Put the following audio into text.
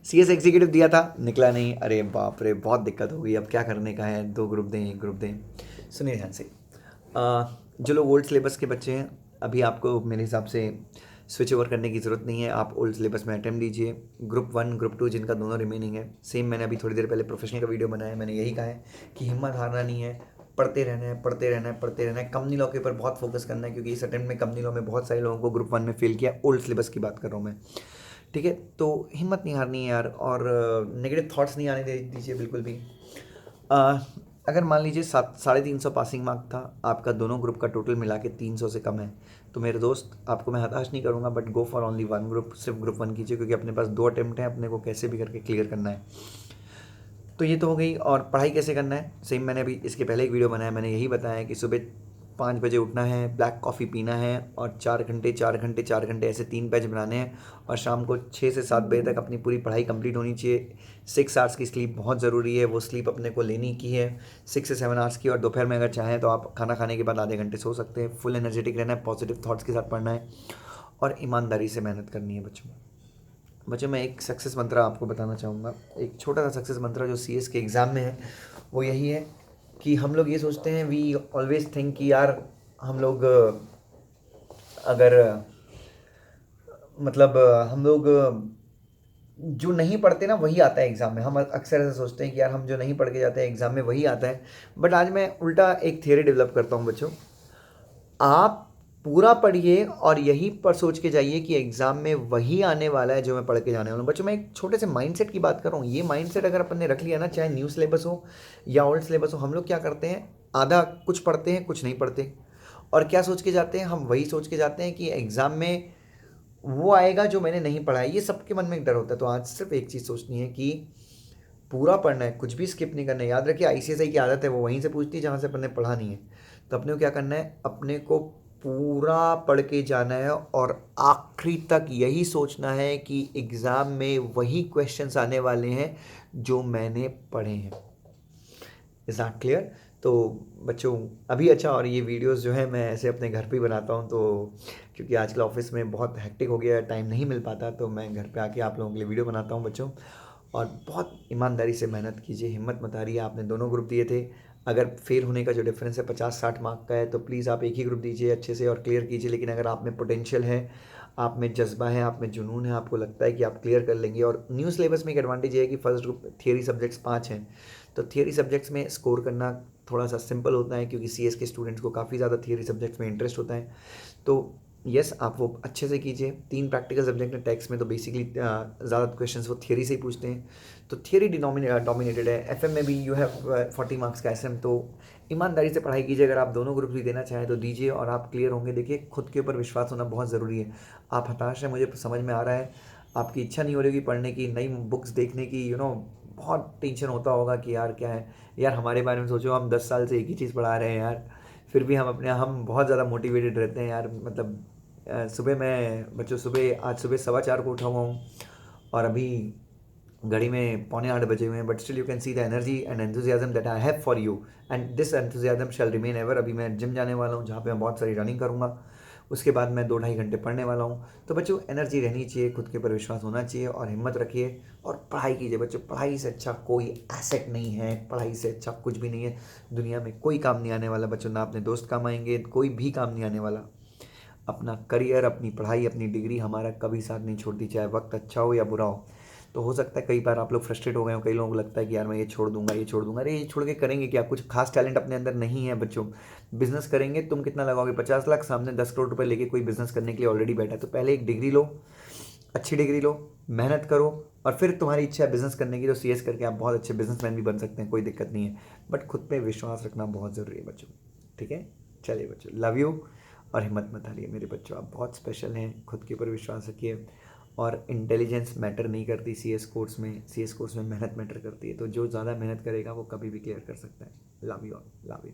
CS executive दिया था, निकला नहीं, अरे बाप रे बहुत दिक्कत हो गई, अब क्या करने का है, 2 ग्रुप दें 1 ग्रुप दें। सुनिए ध्यान से, जो लोग ओल्ड सिलेबस के बच्चे हैं, अभी आपको मेरे हिसाब से स्विच ओवर करने की ज़रूरत नहीं है, आप ओल्ड सिलेबस में अटेम्प्ट दीजिए। ग्रुप 1 ग्रुप 2 जिनका दोनों रिमेनिंग है, सेम मैंने अभी थोड़ी देर पहले प्रोफेशनल का वीडियो बनाया, मैंने यही कहा है कि हिम्मत हारना नहीं है, पढ़ते रहना है, पढ़ते रहना है, पढ़ते रहना है। कंपनी लॉ के ऊपर बहुत फोकस करना है, क्योंकि इस अटेम्प्ट में कंपनी लॉ में बहुत सारे लोगों को ग्रुप 1 में फेल किया, ओल्ड सिलेबस की बात कर रहा हूँ मैं। ठीक है, तो हिम्मत नहीं हारनी है यार, और नेगेटिव थॉट्स नहीं आने दे दीजिए बिल्कुल भी। अ, अगर मान लीजिए 350 पासिंग मार्क था आपका, दोनों ग्रुप का टोटल मिला के 300 से कम है, तो मेरे दोस्त आपको मैं हताश नहीं करूँगा, but go for only 1 group, सिर्फ ग्रुप 1 कीजिए, क्योंकि अपने पास 2 अटेम्प्ट हैं, अपने को कैसे भी करके क्लियर करना है। तो ये तो हो गई। और पढ़ाई कैसे करना है, सेम मैंने अभी इसके पहले एक वीडियो बनाया, मैंने यही बताया कि सुबह 5 बजे उठना है, ब्लैक कॉफ़ी पीना है, और 4 घंटे 4 घंटे 4 घंटे ऐसे 3 बैच बनाने हैं, और शाम को 6 से 7 बजे तक अपनी पूरी पढ़ाई कंप्लीट होनी चाहिए। 6 आवर्स की स्लीप बहुत ज़रूरी है, वो स्लीप अपने को लेनी की है, 6 से 7 आवर्स की। और दोपहर में अगर चाहें तो आप खाना खाने के बाद आधे घंटे सो सकते हैं। फुल एनर्जेटिक रहना है, पॉजिटिव थॉट्स के साथ पढ़ना है, और ईमानदारी से मेहनत करनी है बच्चों। बच्चों मैं एक सक्सेस मंत्र आपको बताना चाहूँगा, एक छोटा सा सक्सेस मंत्र जो CS के एग्ज़ाम में है, वो यही है कि हम लोग ये सोचते हैं, वी ऑलवेज थिंक कि यार हम लोग अगर मतलब हम लोग जो नहीं पढ़ते ना वही आता है एग्ज़ाम में। हम अक्सर ऐसा सोचते हैं कि यार हम जो नहीं पढ़ के जाते हैं एग्ज़ाम में वही आता है। बट आज मैं उल्टा एक थियरी डेवलप करता हूँ बच्चों, आप पूरा पढ़िए और यही पर सोच के जाइए कि एग्जाम में वही आने वाला है जो मैं पढ़ के जाने वाला हूँ। बच्चों मैं एक छोटे से माइंडसेट की बात कर रहा हूँ, ये माइंडसेट अगर अपन ने रख लिया ना, चाहे न्यू सिलेबस हो या ओल्ड सिलेबस हो, हम लोग क्या करते हैं, आधा कुछ पढ़ते हैं कुछ नहीं पढ़ते, और क्या सोच के जाते हैं, हम वही सोच के जाते हैं कि एग्ज़ाम में वो आएगा जो मैंने नहीं पढ़ा है। ये सबके मन में एक डर होता है। तो आज सिर्फ एक चीज़ सोचनी है कि पूरा पढ़ना है, कुछ भी स्किप नहीं करना है। याद रखिए ICSI की आदत है, वो वहीं से पूछती है जहाँ से अपन ने पढ़ा नहीं है। तो अपने को क्या करना है, अपने को पूरा पढ़ के जाना है, और आखिरी तक यही सोचना है कि एग्ज़ाम में वही क्वेश्चंस आने वाले हैं जो मैंने पढ़े हैं। Is not clear? तो बच्चों अभी अच्छा, और ये वीडियोस जो है मैं ऐसे अपने घर पे ही बनाता हूँ, तो क्योंकि आजकल ऑफिस में बहुत हेक्टिक हो गया है, टाइम नहीं मिल पाता, तो मैं घर पे आके आप लोगों के लिए वीडियो बनाता हूँ बच्चों। और बहुत ईमानदारी से मेहनत कीजिए, हिम्मत मत हारिए। आपने दोनों ग्रुप दिए थे, अगर फेल होने का जो डिफरेंस है 50-60 मार्क का है, तो प्लीज़ आप एक ही ग्रुप दीजिए अच्छे से और क्लियर कीजिए। लेकिन अगर आप में पोटेंशियल है, आप में जज्बा है, आप में जुनून है, आपको लगता है कि आप क्लियर कर लेंगे, और न्यू सिलेबस में एक एडवांटेज है कि फर्स्ट ग्रुप थियरी सब्जेक्ट्स 5 हैं, तो थियरी सब्जेक्ट्स में स्कोर करना थोड़ा सा सिंपल होता है, क्योंकि CS के स्टूडेंट्स को काफ़ी ज़्यादा थियरी सब्जेक्ट्स में इंटरेस्ट होता है। तो यस, आप वो अच्छे से कीजिए। 3 प्रैक्टिकल सब्जेक्ट हैं टैक्स में, तो बेसिकली ज़्यादा क्वेश्चंस वो थियरी से ही पूछते हैं, तो थियरी डोमिनेटेड है। FM में भी यू हैव 40 मार्क्स का SM, तो ईमानदारी से पढ़ाई कीजिए। अगर आप दोनों ग्रुप भी देना चाहें तो दीजिए, और आप क्लियर होंगे। देखिए, खुद के ऊपर विश्वास होना बहुत ज़रूरी है। आप हताश हैं, मुझे समझ में आ रहा है, आपकी इच्छा नहीं हो रही पढ़ने की, नई बुक्स देखने की, बहुत टेंशन होता होगा कि यार क्या है यार, हमारे बारे में सोचो, हम 10 साल से एक ही चीज़ पढ़ा रहे हैं यार, फिर भी हम बहुत ज़्यादा मोटिवेटेड रहते हैं यार। मतलब सुबह मैं बच्चों आज सुबह 4:15 को उठा हुआ हूँ, और अभी घड़ी में 7:45 हुए हैं, but still you can see the energy and enthusiasm that I have for you, and this enthusiasm shall remain ever. अभी मैं जिम जाने वाला हूँ, जहाँ पे मैं बहुत सारी रनिंग करूँगा, उसके बाद मैं 2-2.5 घंटे पढ़ने वाला हूँ। तो बच्चों एनर्जी रहनी चाहिए, खुद के ऊपर विश्वास होना चाहिए, और हिम्मत रखिए और पढ़ाई कीजिए बच्चों। पढ़ाई से अच्छा कोई एसेट नहीं है, पढ़ाई से अच्छा कुछ भी नहीं है दुनिया में, कोई काम नहीं आने वाला बच्चों, ना अपने दोस्त काम आएंगे, कोई भी काम नहीं आने वाला। अपना करियर, अपनी पढ़ाई, अपनी डिग्री हमारा कभी साथ नहीं छोड़ती, चाहे वक्त अच्छा हो या बुरा हो। तो हो सकता है कई बार आप लोग फ्रस्ट्रेट हो गए हो, कई लोगों को लगता है कि यार मैं ये छोड़ दूंगा, ये छोड़ दूंगा। अरे ये छोड़ के करेंगे क्या, कुछ खास टैलेंट अपने अंदर नहीं है बच्चों। बिजनेस करेंगे, तुम कितना लगाओगे, 50 लाख सामने 10 करोड़ रुपए लेके कोई बिजनेस करने के लिए ऑलरेडी बैठा है। तो पहले एक डिग्री लो, अच्छी डिग्री लो, मेहनत करो, और फिर तुम्हारी इच्छा है बिजनेस करने की तो CS करके आप बहुत अच्छे बिजनेसमैन भी बन सकते हैं, कोई दिक्कत नहीं है। बट खुद पे विश्वास रखना बहुत ज़रूरी है बच्चों। ठीक है, चलिए बच्चों, लव यू, और हिम्मत मत हारिए मेरे बच्चों, आप बहुत स्पेशल हैं, खुद के ऊपर विश्वास रखिए। और इंटेलिजेंस मैटर नहीं करती CS कोर्स में, CS कोर्स में मेहनत मैटर करती है। तो जो ज़्यादा मेहनत करेगा वो कभी भी क्लियर कर सकता है। Love you, love you.